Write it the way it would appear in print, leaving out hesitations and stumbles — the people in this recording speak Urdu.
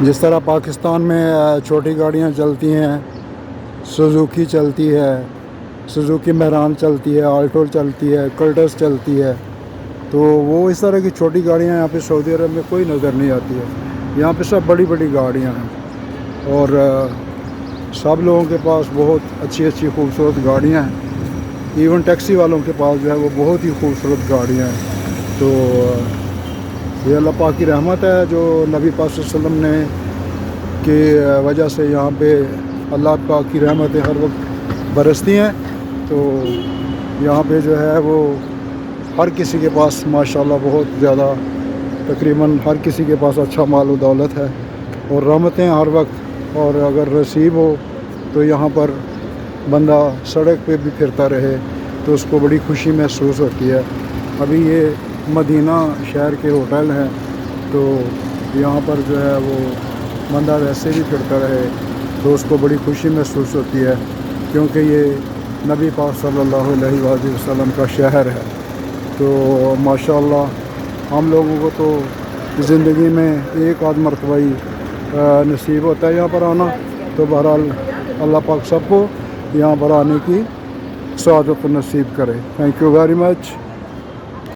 جس طرح پاکستان میں چھوٹی گاڑیاں چلتی ہیں، سوزوکی چلتی ہے، سوزوکی مہران چلتی ہے، آلٹو چلتی ہے، کلٹس چلتی ہے، تو وہ اس طرح کی چھوٹی گاڑیاں یہاں پہ سعودی عرب میں کوئی نظر نہیں آتی ہے. یہاں پہ سب بڑی بڑی گاڑیاں ہیں اور سب لوگوں کے پاس بہت اچھی اچھی خوبصورت گاڑیاں ہیں. ایون ٹیکسی والوں کے پاس جو ہے وہ بہت ہی خوبصورت گاڑیاں ہیں. تو یہ اللہ پاک کی رحمت ہے جو نبی پاک صلی اللہ علیہ وسلم نے کی وجہ سے یہاں پہ اللہ پاک کی رحمتیں ہر وقت برستی ہیں. تو یہاں پہ جو ہے وہ ہر کسی کے پاس ماشاءاللہ بہت زیادہ، تقریباً ہر کسی کے پاس اچھا مال و دولت ہے اور رحمتیں ہر وقت. اور اگر نصیب ہو تو یہاں پر بندہ سڑک پہ بھی پھرتا رہے تو اس کو بڑی خوشی محسوس ہوتی ہے. ابھی یہ مدینہ شہر کے ہوٹل ہیں تو یہاں پر جو ہے وہ بندہ ویسے بھی پھرتا رہے تو اس کو بڑی خوشی محسوس ہوتی ہے، کیونکہ یہ نبی پاک صلی اللہ علیہ وآلہ وسلم کا شہر ہے. تو ماشاءاللہ ہم لوگوں کو تو زندگی میں ایک آدھ مرتبہ ہی نصیب ہوتا ہے یہاں پر آنا. تو بہرحال اللہ پاک سب کو یہاں پر آنے کی سعادت نصیب کرے. Thank you very much.